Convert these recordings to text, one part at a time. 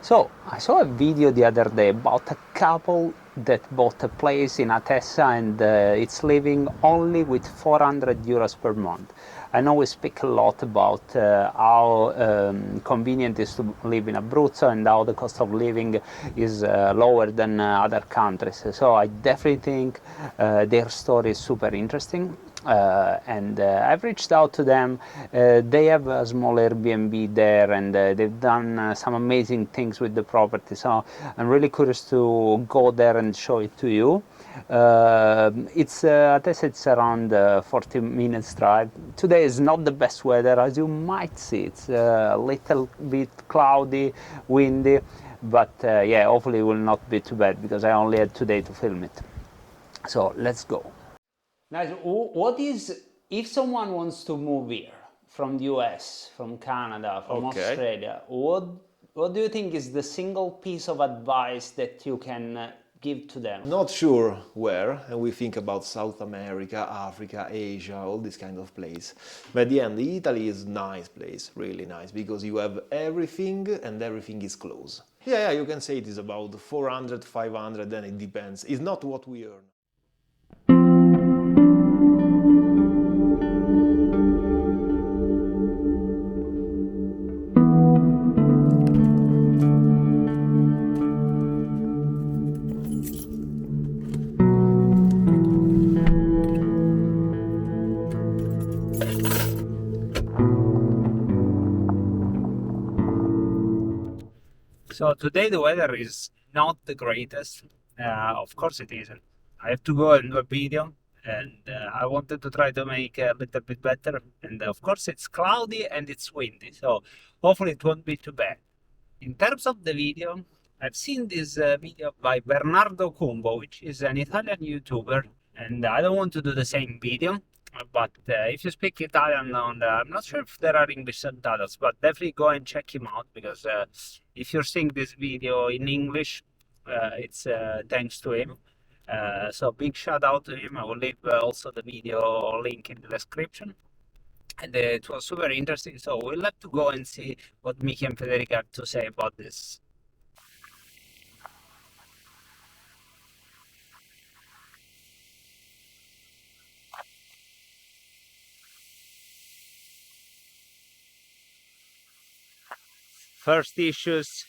So I saw a video the other day about a couple that bought a place in Atessa and it's living only with 400 euros per month. I know we speak a lot about how convenient it is to live in Abruzzo and how the cost of living is lower than other countries. So I definitely think their story is super interesting. And I've reached out to them. They have a small Airbnb there and they've done some amazing things with the property, so I'm really curious to go there and show it to you. It's around 40 minutes drive. Today is not the best weather, as you might see. It's a little bit cloudy, windy, but yeah, hopefully it will not be too bad because I only had today to film it. So let's go. Nice. What is, if someone wants to move here from the US, from Canada, from Australia, what do you think is the single piece of advice that you can give to them? Not sure where, and we think about South America, Africa, Asia, all this kind of place. But at the end, Italy is a nice place, really nice, because you have everything and everything is close. Yeah, you can say it is about 400, 500, then it depends. It's not what we earn. So today the weather is not the greatest. Of course it isn't. I have to go and do a video and I wanted to try to make a little bit better. And of course it's cloudy and it's windy, so hopefully it won't be too bad. In terms of the video, I've seen this video by Bernardo Cumbo, which is an Italian YouTuber, and I don't want to do the same video. But if you speak Italian, I'm not sure if there are English subtitles, but definitely go and check him out, because if you're seeing this video in English, it's thanks to him. So big shout out to him. I will leave also the video link in the description. And it was super interesting, so we'll have to go and see what Mickey and Federica have to say about this. First issues,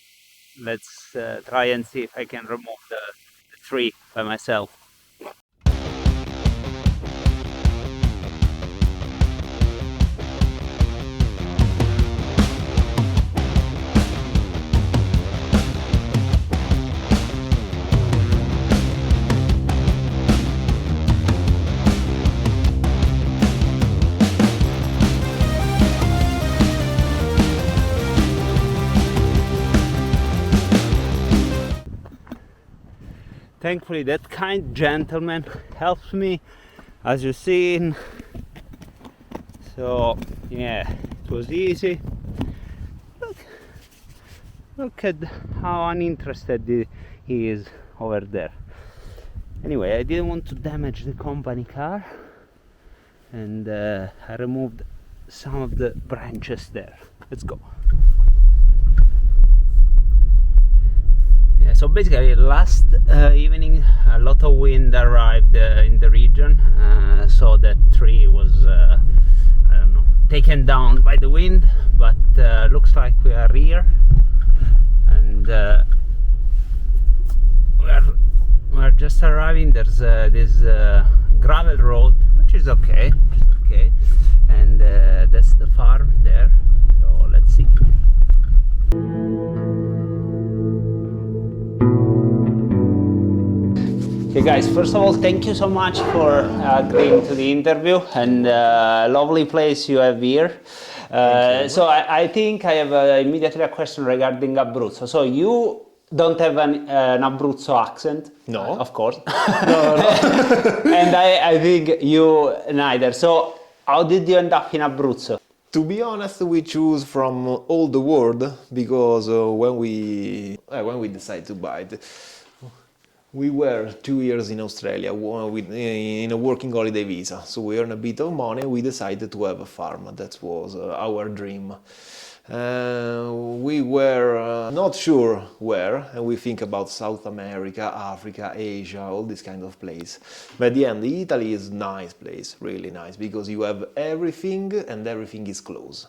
let's try and see if I can remove the tree by myself. Thankfully that kind gentleman helps me, as you've seen. So yeah, it was easy. Look at how uninterested he is over there. Anyway, I didn't want to damage the company car, and I removed some of the branches there. Let's go. So basically last evening a lot of wind arrived in the region, so that tree was I don't know, taken down by the wind, but looks like we are here, and we're just arriving. There's this gravel road, which is okay, and that's the farm there, so let's see. Okay guys, first of all, thank you so much for agreeing to the interview, and lovely place you have here. So I think I have immediately a question regarding Abruzzo. So you don't have an Abruzzo accent? No. Of course. No. And I think you neither. So how did you end up in Abruzzo? To be honest, we choose from all the world, because when we decided to buy it, we were 2 years in Australia in a working holiday visa, so we earned a bit of money. We decided to have a farm. That was our dream. We were not sure where, and we think about South America, Africa, Asia, all this kind of place. But at the end, Italy is a nice place, really nice, because you have everything and everything is close.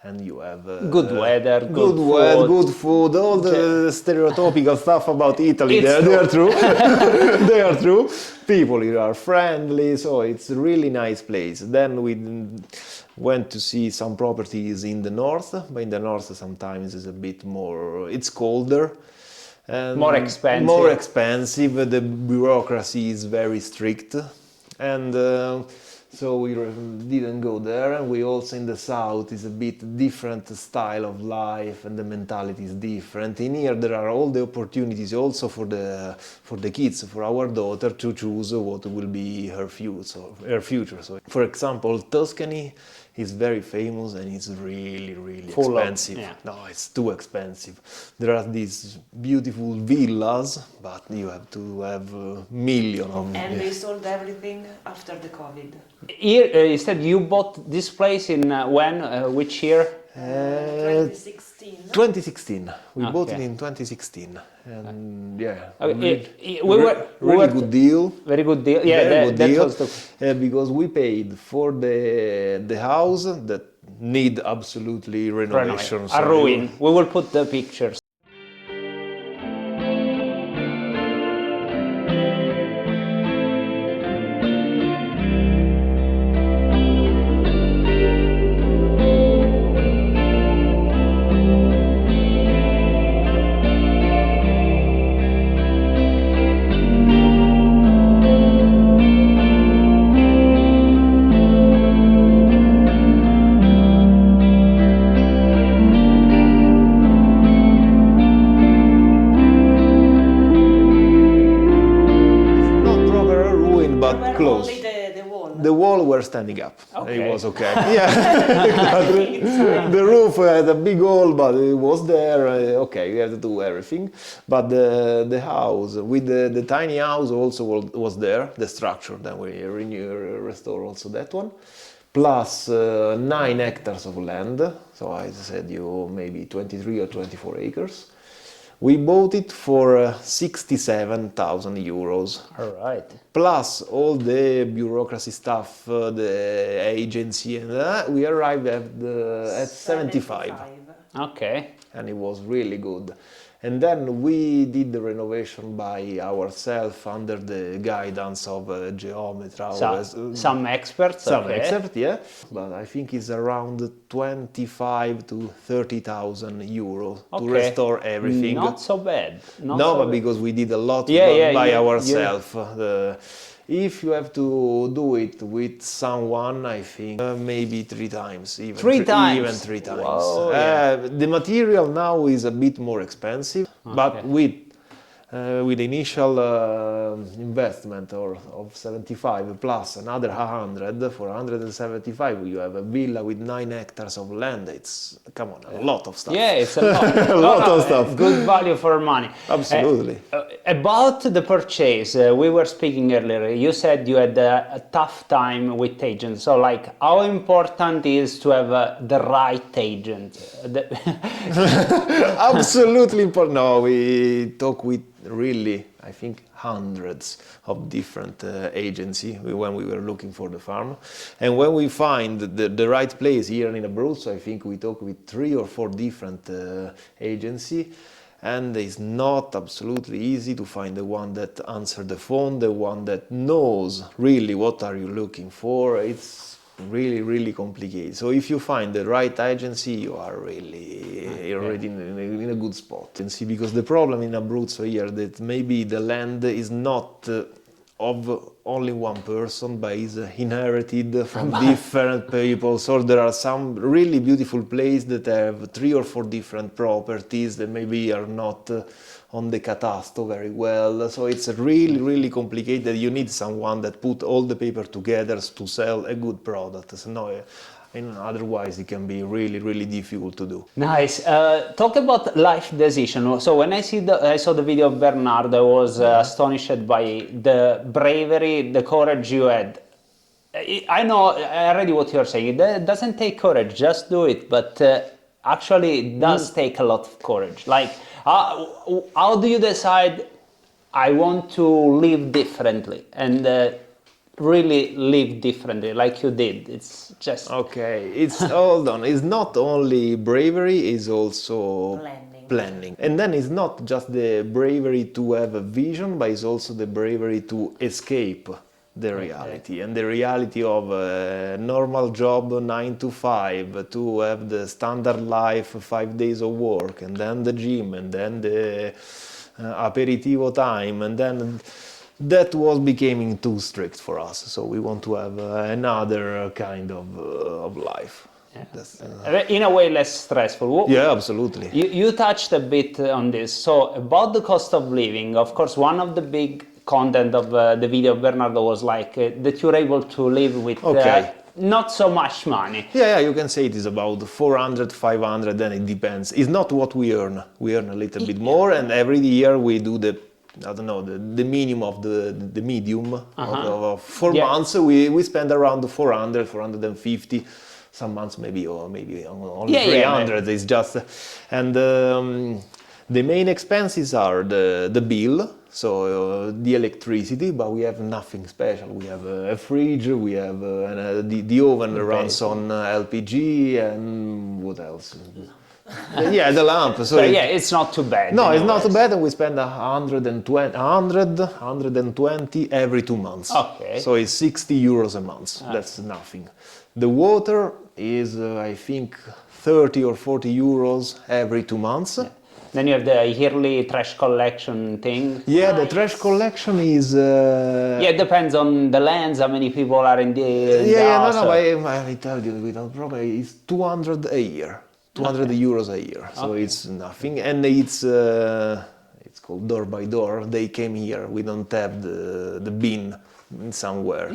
And you have good weather, good weather, good food, all the stereotypical stuff about Italy. They are true. They are true. People here are friendly, so it's a really nice place. Then we went to see some properties in the north, but in the north sometimes it's a bit more, it's colder. And more expensive. More expensive. The bureaucracy is very strict. And so we didn't go there, and we also in the south is a bit different style of life, and the mentality is different. In here there are all the opportunities also for the kids, for our daughter to choose what will be her future. So, for example, Tuscany is very famous and it's really expensive. No, it's too expensive. There are these beautiful villas, but you have to have a million of them. And they sold everything after the COVID. Here, you said you bought this place in when? Which year? 2016. 2016. We bought it in 2016. And yeah, really good deal. Very good deal. Yeah, very good deal. Was the... because we paid for the house that need absolutely renovation. A ruin. We will put the pictures. Close. The wall were standing up. It was okay. Yeah, exactly. The roof had a big hole, but it was there. Okay, we had to do everything. But the house, with the tiny house also was there, the structure. Then we restore also that one. Plus 9 hectares of land. So I said maybe 23 or 24 acres. We bought it for 67,000 euros. All right. Plus all the bureaucracy stuff, the agency, and we arrived at 75. Okay. And it was really good. And then we did the renovation by ourselves under the guidance of 𝐥𝐤𝐤𝐞. Some experts. Some experts, yeah. But I think it's around 25 to 30,000 euros to restore everything. Not so bad. But because we did a lot by ourselves. If you have to do it with someone, I think maybe 3 times. Even 3 times? Even 3 times. Whoa, the material now is a bit more expensive, but with initial investment of 75 plus another 100, for 175 you have a villa with 9 hectares of land. It's, come on, a lot of stuff. Yeah, it's a lot. A lot of stuff. Good value for money. Absolutely. About the purchase, we were speaking earlier. You said you had a tough time with agents. So, like, how important is to have the right agent? Absolutely important. No, we talk with really, I think, hundreds of different agencies when we were looking for the farm. And when we find the right place here in Abruzzo, I think we talk with 3 or 4 different agencies. And it's not absolutely easy to find the one that answers the phone, the one that knows really what are you looking for. It's really complicated. So if you find the right agency, you are really already in a good spot. And see, because the problem in Abruzzo here that maybe the land is not of only one person, but is inherited from different people. So there are some really beautiful places that have 3 or 4 different properties that maybe are not on the catasto very well. So it's really complicated. You need someone that put all the paper together to sell a good product. So no, otherwise it can be really difficult to do. Nice. Talk about life decision. So when I saw the video of Bernard, I was astonished by the bravery, the courage you had. I know already what you're saying. It doesn't take courage, just do it. But actually it does take a lot of courage. Like, how do you decide I want to live differently and really live differently like you did? It's just... Okay, it's hold on. It's not only bravery, it's also planning. And then it's not just the bravery to have a vision, but it's also the bravery to escape the reality. And the reality of a normal job 9 to 5, to have the standard life, 5 days of work, and then the gym, and then the aperitivo time, and then that was becoming too strict for us. So we want to have another kind of life. In a way less stressful. Yeah, absolutely. You touched a bit on this. So about the cost of living, of course, one of the big content of the video of Bernardo was like that you're able to live with not so much money. Yeah, you can say it is about 400, 500, then it depends. It's not what we earn. We earn a little bit more, and every year we do the, I don't know, the minimum of the medium of 4 months. We spend around 400, 450. Some months maybe only 300. It's just, and the main expenses are the bill, so the electricity, but we have nothing special. We have a fridge, we have the oven runs on LPG, and what else? Yeah, the lamp. So yeah, it's not too bad. No, it's not too bad, and we spend 120 every 2 months. Okay. So it's 60 euros a month. That's nothing. The water is, I think, 30 or 40 euros every 2 months. Yeah. Then you have the yearly trash collection thing. Yeah, the trash collection is... yeah, it depends on the lands, how many people are in the house. No, I tell you, without problem, it's 200 a year. 200 euros a year, so it's nothing. And it's called door by door. They came here. We don't have the bin somewhere.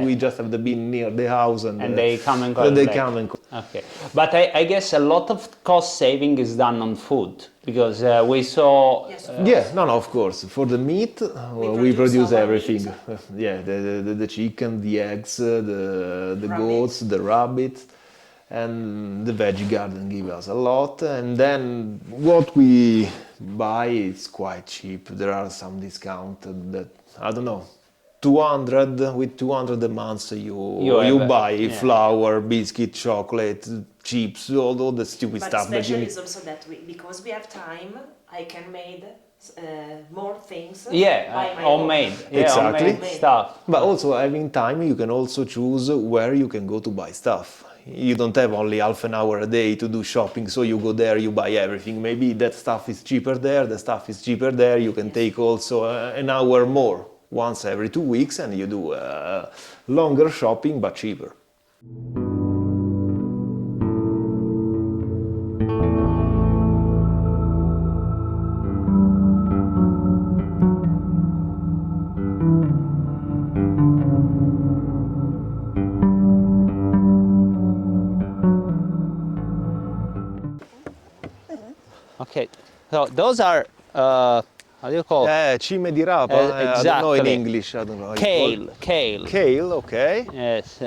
We just have the bin near the house, and they come and collect. Okay, but I guess a lot of cost saving is done on food, because we saw... of course. For the meat, we produce everything. The chicken, the eggs, the goats, the rabbits, and the veggie garden give us a lot. And then what we buy is quite cheap. There are some discount that, I don't know, 200 with 200 a month you buy flour, biscuit, chocolate, chips, all the stupid stuff that you need. But especially is also that because we have time, I can make more things. Homemade. Exactly. Homemade stuff. But also having time, you can also choose where you can go to buy stuff. You don't have only half an hour a day to do shopping, so you go there, you buy everything. Maybe that stuff is cheaper there, the stuff is cheaper there. You can take also an hour more once every 2 weeks, and you do longer shopping but cheaper. Okay, so those are, how do you call it? Cime di rapa, exactly. I don't know in English, I don't know. Kale. Kale, okay. Yes.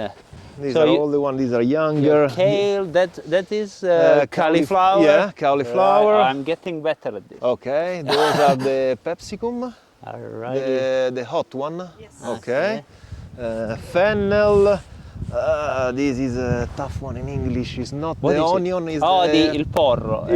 These are all the ones, these are younger. Kale, that is cauliflower. Yeah, cauliflower. I'm getting better at this. Okay, those are the capsicum. All right. The hot one. Yes. Okay. Fennel. This is a tough one in English. It's not what the is onion. It? Is il porro.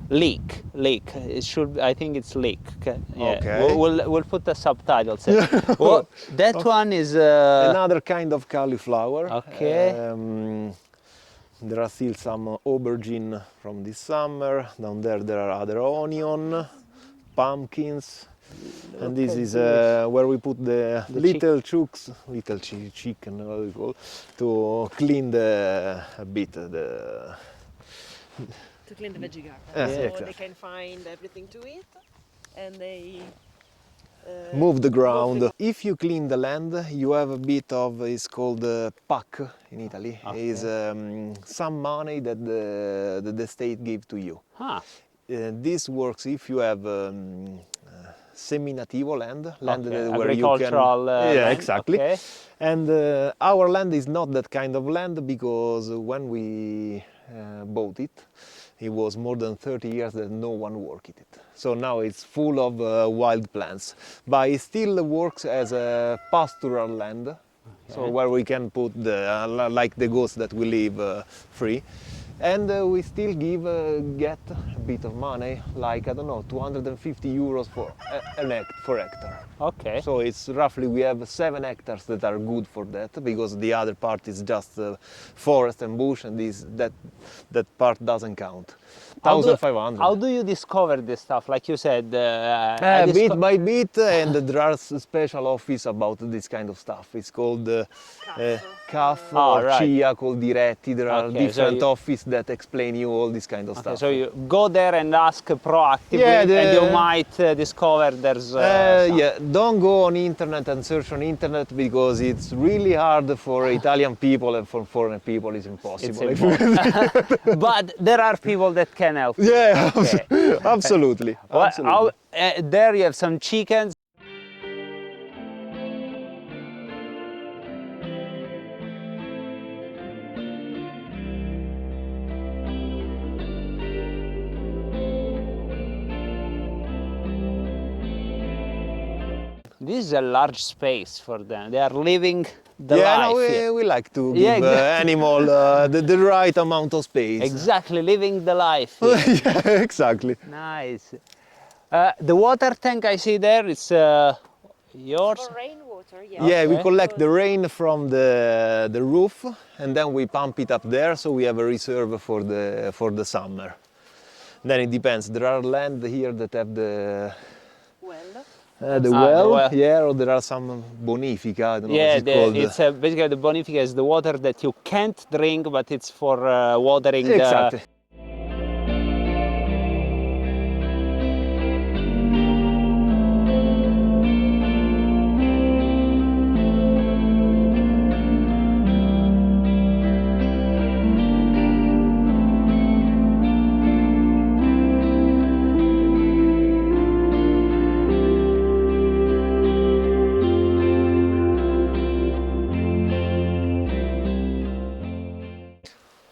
Leek. It should. I think it's leek. Okay. Yeah. Okay. We'll put the subtitles. That one is another kind of cauliflower. Okay. There are still some aubergine from this summer. Down there are other onion, pumpkins. And this is where we put the little chooks, chicken, how you call, to clean a bit the... To clean the veggie garden. So exactly. They can find everything to eat, and they... move the ground. If you clean the land, you have a bit of, it's called PAC in Italy. Okay. Is some money that the state gives to you. Huh. This works if you have seminativo land, Okay, where you can... agricultural yeah, land, exactly. okay. And our land is not that kind of land, because when we bought it, it was more than 30 years that no one worked it. So now it's full of wild plants, but it still works as a pastoral land. So where we can put the like the goats that we leave free, and we still get a bit of money, like I don't know, 250 euros for for hectare. Okay. So it's roughly, we have 7 hectares that are good for that, because the other part is just forest and bush, and that part doesn't count. 1,500. How do you discover this stuff? Like you said, Bit by bit, and there are special office about this kind of stuff. It's called CAF or right. 𝐥𝐤𝐤𝐞 diretti. There are Okay, so different offices that explain you all this kind of stuff. so you go there and ask proactively, Yeah, and you might discover there's yeah, don't go on internet and search on internet, because it's really hard for Italian people, and for foreign people it's impossible. it's impossible. But there are people that can help. Yeah, Okay. absolutely. Well, absolutely. there you have some chickens. This is a large space for them. They are living the Yeah, life. no, here. we like to Yeah, give exactly. animal the right amount of space. Exactly, living the life. here. Yeah, exactly. Nice. The water tank I see there, it's yours? For rainwater, yes. Yeah, we Okay. collect the rain from the roof, and then we pump it up there, so we have a reserve for the summer. Then it depends. There are land here that have the Well, the the well, well. yeah, or there are some bonifica. I don't know Yeah, what it's called. it's basically the bonifica is the water that you can't drink, but it's for watering Exactly.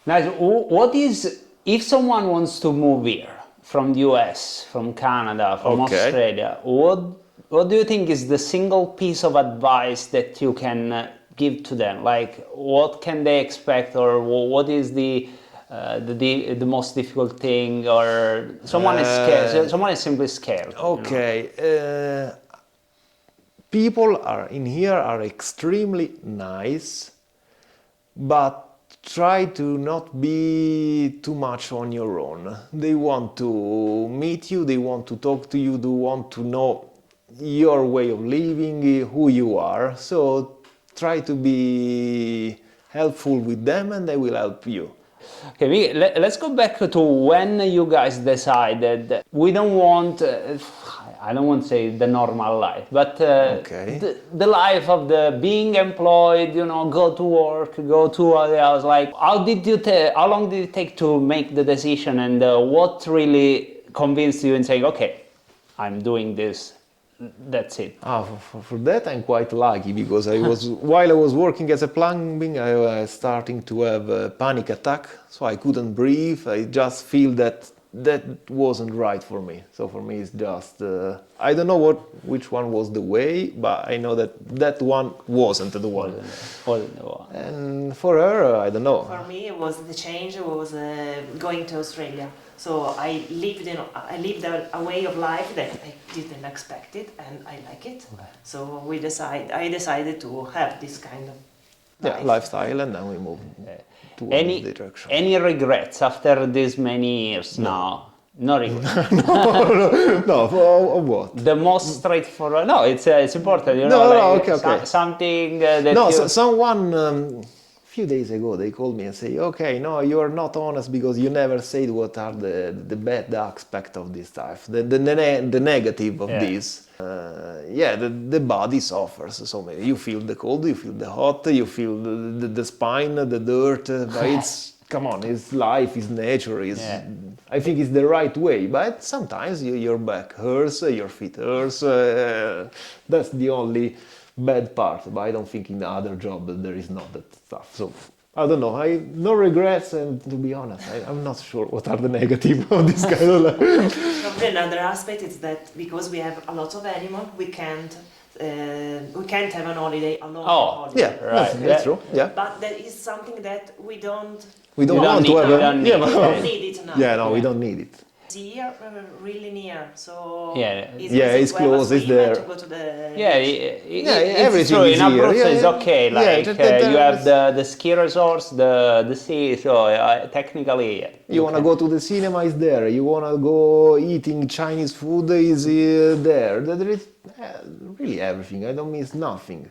Nice. What is, if someone wants to move here from the US, from Canada, from Okay. Australia, what do you think is the single piece of advice that you can give to them? Like, what can they expect, or what is the most difficult thing, or someone is scared, someone is simply scared. you know? Okay. People in here are extremely nice, but try to not be too much on your own. They want to meet you, they want to talk to you, they want to know your way of living, who you are. So try to be helpful with them, and they will help you. Okay, let's go back to when you guys decided that we don't want, I don't want to say the normal life, but Okay. the life of the being employed, you know, go to work, go to the house. Like, how long did it take to make the decision, and what really convinced you in saying, okay, I'm doing this, that's it? For that I'm quite lucky, because while I was working as a plumbing, I was starting to have a panic attack, so I couldn't breathe. I just feel that wasn't right for me. So for me it's just, I don't know which one was the way, but I know that one wasn't the one. And for her, I don't know. For me, it was the change. It was going to Australia. So I lived a way of life that I didn't expect it, and I like it. So I decided to have this kind of Lifestyle, and then we moved to the direction. Any regrets after this many years now? No regrets. No, for what? The most straightforward. No, it's important. You No, know, no, like okay. something that. No, you... someone a few days ago they called me and say, okay, no, you are not honest, because you never said what are the bad aspects of this stuff, the negative of this. Yeah, the body suffers. So you feel the cold, you feel the hot, you feel the spine, the dirt, but come on, it's life, it's nature, Yeah. I think it's the right way, but sometimes your back hurts, your feet hurts, that's the only bad part, but I don't think in the other job that there is not that stuff. So I don't know, no regrets, and to be honest, I'm not sure what are the negatives of this kind of life. Probably another aspect is that because we have a lot of animals, we can't have an holiday, a long holiday. Yeah, Right. that's true, yeah. But that is something that we don't We don't You don't want to need- have you a... don't yeah, need- but- don't need it now. yeah, no, we don't need it. It's here, really near, so Yeah. it's Yeah, easy it's to have a close, it's swim and there. to go to the Yeah, beach. it's everything true. is In here. Abruzzo Yeah, is yeah. okay. Yeah, Like you have the ski resorts, the sea. So technically, You want to go to the cinema, is there. You want to go eating Chinese food, is there. There is really everything. I don't miss nothing.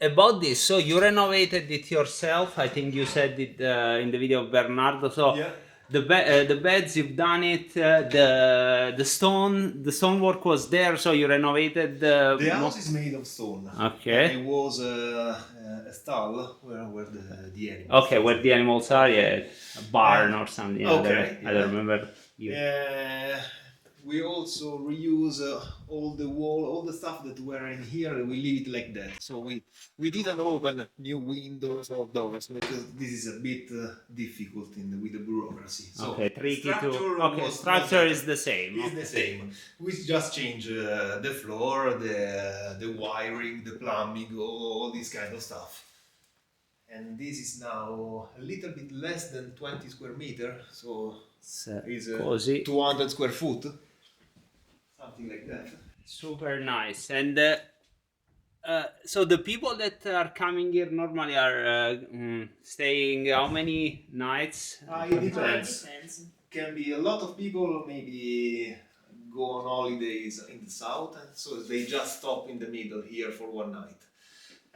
About this, so you renovated it yourself. I think you said it in the video of Bernardo. So Yeah. the beds you've done it. The stonework was there. So you renovated The house is made of stone. Okay. And it was a stall where the animals. Okay, where the animals are, yeah, a barn or something. Yeah, Okay, I don't remember. We also reuse all the wall, all the stuff that were in here, and we leave it like that. So we didn't open new windows or doors because this is a bit difficult with the bureaucracy. So Okay, tricky to. structure Okay, was structure not- is the same. It's the same. We just change the floor, the wiring, the plumbing, all this kind of stuff. And this is now a little bit less than 20 square meter, so it's Così. 200 square foot, something like that. Super nice. And so the people that are coming here normally are staying how many nights? It depends. Can be a lot of people maybe go on holidays in the south, and so they just stop in the middle here for one night.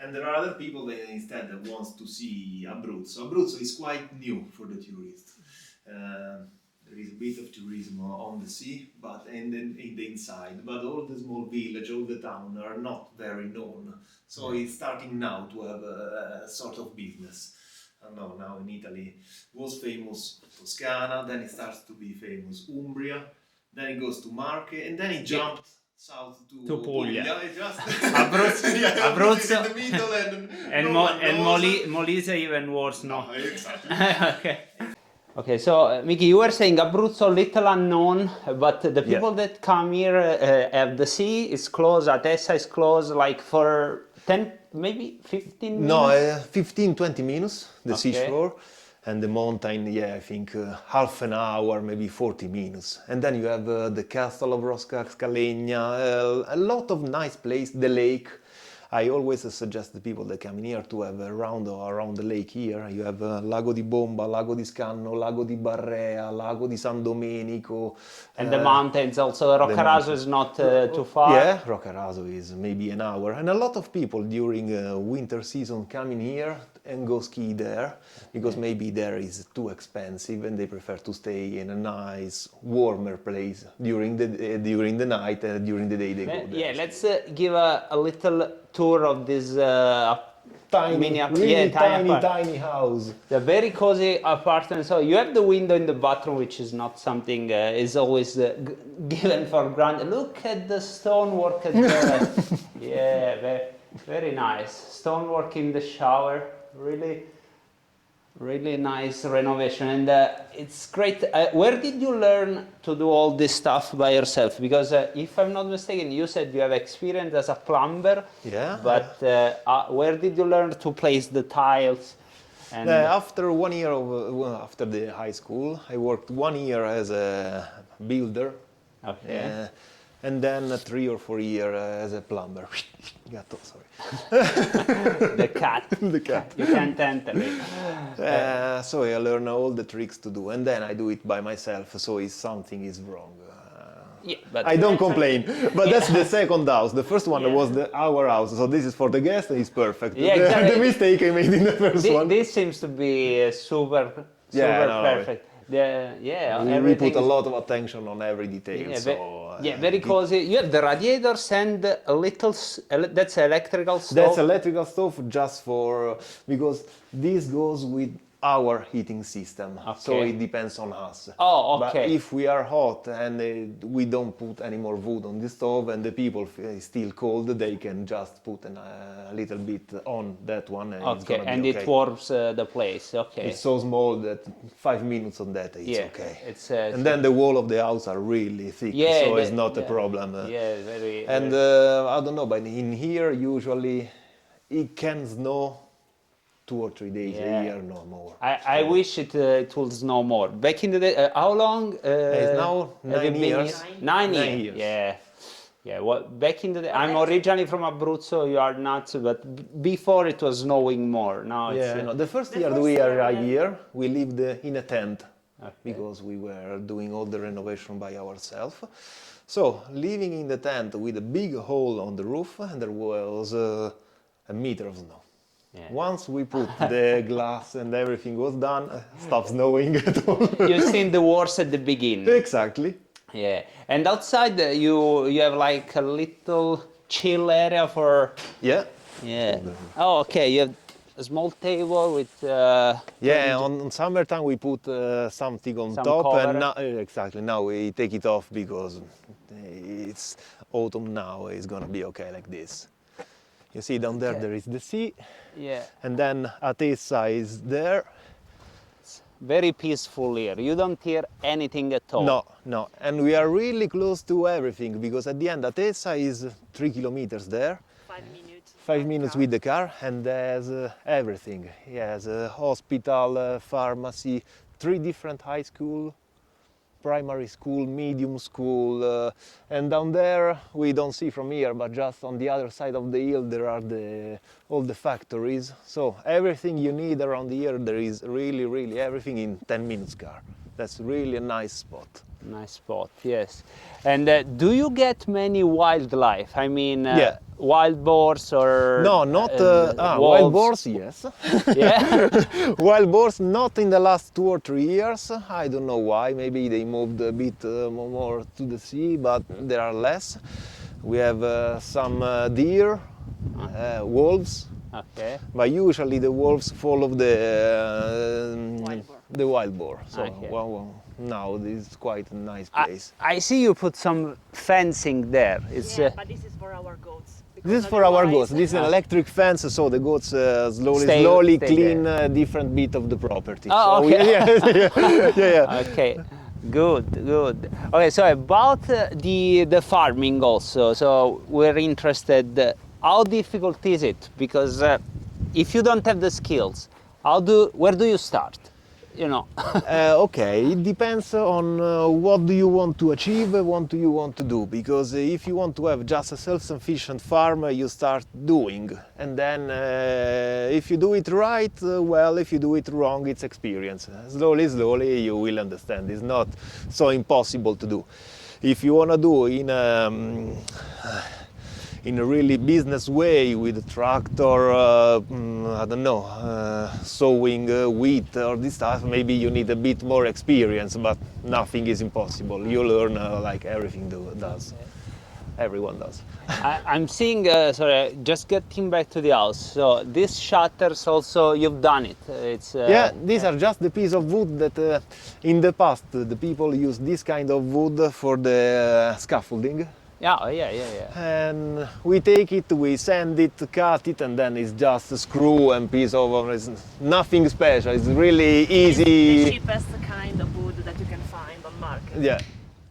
And there are other people that instead that wants to see Abruzzo. Abruzzo is quite new for the tourists. There is a bit of tourism on the sea, but in the inside. But all the small village, all the town are not very known. So it's starting now to have a sort of business. I know now in Italy was famous Toscana, then it starts to be famous Umbria, then it goes to Marche, and then it jumped south to Puglia. It just Abruzzo, yeah, Abruzzo. in the middle, and And, no one knows. Molise even worse, no? Exactly. Okay. Okay, so Miki, you were saying Abruzzo little unknown, but the people that come here have the sea is close, Atessa is close, like for 10, maybe 15 minutes? No, 15, 20 minutes, the Okay. seashore, and the mountain, I think half an hour, maybe 40 minutes. And then you have the castle of 𝐥𝐤𝐬𝐿, a lot of nice place, the lake. I always suggest the people that come in here to have a round around the lake here. You have Lago di Bomba, Lago di Scanno, Lago di Barrea, Lago di San Domenico. And the mountains also, Roccaraso is not too far. Yeah, Roccaraso is maybe an hour. And a lot of people during winter season come in here and go ski there, because maybe there is too expensive and they prefer to stay in a nice, warmer place during the night, and during the day they go there. Yeah, let's give a little tour of this Tiny, tiny house. The very cozy apartment. So you have the window in the bathroom, which is not something is always given for granted. Look at the stonework at the yeah, very, very nice stonework in the shower. Really nice renovation, and it's great. Where did you learn to do all this stuff by yourself? Because if I'm not mistaken, you said you have experience as a plumber. Yeah. But where did you learn to place the tiles? And After 1 year after the high school, I worked 1 year as a builder. okay. and then 3 or 4 years as a plumber. Gatto, sorry. The cat. The cat. You can't enter it. So I learn all the tricks to do, and then I do it by myself. So if something is wrong, Yeah, but I don't complain. But that's the second house. The first one Yeah. was our house. So this is for the guest, and it's perfect. Yeah, exactly. The mistake I made in the first one. This seems to be super no, perfect. We Everything put a is- lot of attention on every detail. Yeah, so, very cozy. You have the radiators and a little. That's electrical stove. That's electrical stove just for because this goes with our heating system, so Okay. it depends on us. Oh, okay. But if we are hot and we don't put any more wood on the stove and the people is still cold, they can just put a little bit on that one and it's Okay, gonna and be it okay. warms the place. Okay. It's so small that 5 minutes on that it's Yeah, okay. it's, and then the wall of the house are really thick, Yeah, so it's the- not a yeah. problem. Yeah, very. And I don't know, but in here usually it can snow 2 or 3 days Yeah. a year, no more. I wish it will snow more. Back in the day, how long? It's now have you 9 been years. here? 9 9 years. Yeah. Yeah, well, back in the day, I'm originally from Abruzzo, you are not, but before it was snowing more. Now it's. Yeah, no, the first The year first we year, arrived yeah. here, we lived in a tent Okay. because we were doing all the renovation by ourselves. So, living in the tent with a big hole on the roof, and there was a meter of snow. Yeah. Once we put the glass and everything was done, stopped snowing at all. You've seen the worst at the beginning. Exactly. Yeah, and outside you have like a little chill area for. Yeah. Yeah. Oh, okay. You have a small table with. Yeah, on summertime we put something on Some top, cover. and now, exactly, now we take it off because it's autumn now, it's gonna be okay like this. You see down there, Okay. there is the sea, Yeah. and then Atessa is there. Very peaceful here. You don't hear anything at all. No, no, and we are really close to everything because at the end Atessa is 3 kilometers there. 5 minutes. 5 minutes with the car, and there's everything. He has a hospital, pharmacy, 3 different high school, primary school, medium school, and down there we don't see from here, but just on the other side of the hill there are all the factories. So everything you need around here, there is really everything in 10 minutes car. That's really a nice spot. Nice spot, yes. And do you get many wildlife? I mean, Yeah. wild boars or No, not wild wolves? boars, yes. Yeah. Wild boars, not in the last 2 or 3 years. I don't know why. Maybe they moved a bit more to the sea, but there are less. We have some deer, wolves, Okay. but usually the wolves follow Wild boar. the wild boar. So Okay. now this is quite a nice place. I see you put some fencing there. It's Yeah, but this is for our goats. because This is for our otherwise- goats. This is an electric fence, so the goats slowly Stay clean a different bit of the property. Oh, So we- okay. yeah. Okay, good. Okay, so about the farming also. So we're interested. How difficult is it? Because if you don't have the skills, where do you start? You know. Okay, it depends on what do you want to achieve, what do you want to do. Because if you want to have just a self-sufficient farm, you start doing. And then if you do it right, well, if you do it wrong, it's experience. Slowly, you will understand. It's not so impossible to do. If you want to do in a really business way with a tractor, I don't know, sowing wheat or this stuff, maybe you need a bit more experience, but nothing is impossible. You learn like everything does. Everyone does. I'm seeing, sorry, just getting back to the house. So these shutters also, you've done it. It's Yeah, these are just the piece of wood that in the past the people used this kind of wood for the scaffolding. Yeah. And we take it, we sand it, cut it, and then it's just a screw and piece of, it's nothing special, it's really It's the easy. cheapest kind of wood that you can find on market. Yeah,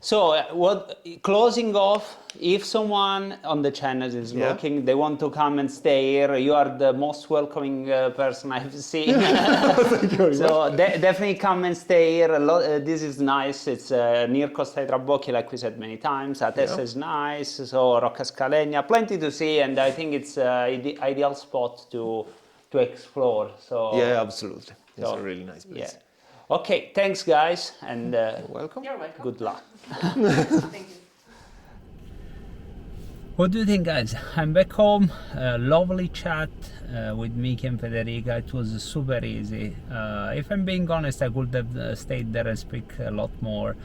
So, what closing off? If someone on the channel is Yeah. looking, they want to come and stay here. You are the most welcoming person I've seen. Thank you very So definitely come and stay here. This is nice. It's near Costa Trabocchi, like we said many times. Atessa Yeah. is nice. So Rocca Scalegna, plenty to see, and I think it's the ideal spot to explore. So Yeah, absolutely. It's So, a really nice place. yeah. Okay, thanks guys, and Welcome. You're welcome. good luck. Thank you. What do you think, guys? I'm back home. Lovely chat with Miki and Federica. It was super easy. If I'm being honest, I could have stayed there and speak a lot more.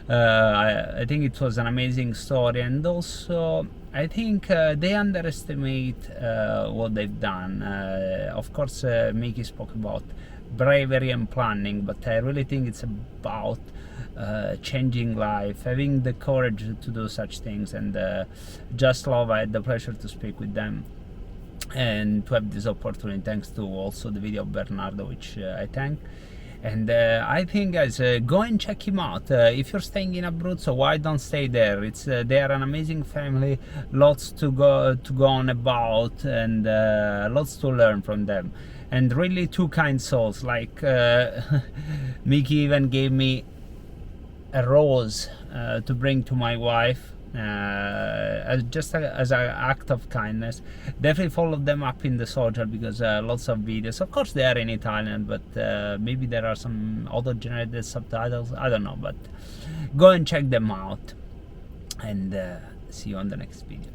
I think it was an amazing story, and also I think they underestimate what they've done. Of course, Miki spoke about bravery and planning, but I really think it's about changing life, having the courage to do such things, and just love. I had the pleasure to speak with them and to have this opportunity, thanks to also the video of Bernardo, which I thank. And I think, guys, go and check him out. If you're staying in Abruzzo, why don't stay there? It's they are an amazing family, lots to go on about, and lots to learn from them, and really two kind souls. Like Miki even gave me a rose to bring to my wife, just as an act of kindness. Definitely follow them up in the social, because lots of videos, of course they are in Italian, but maybe there are some auto-generated subtitles, I don't know, but go and check them out, and see you on the next video.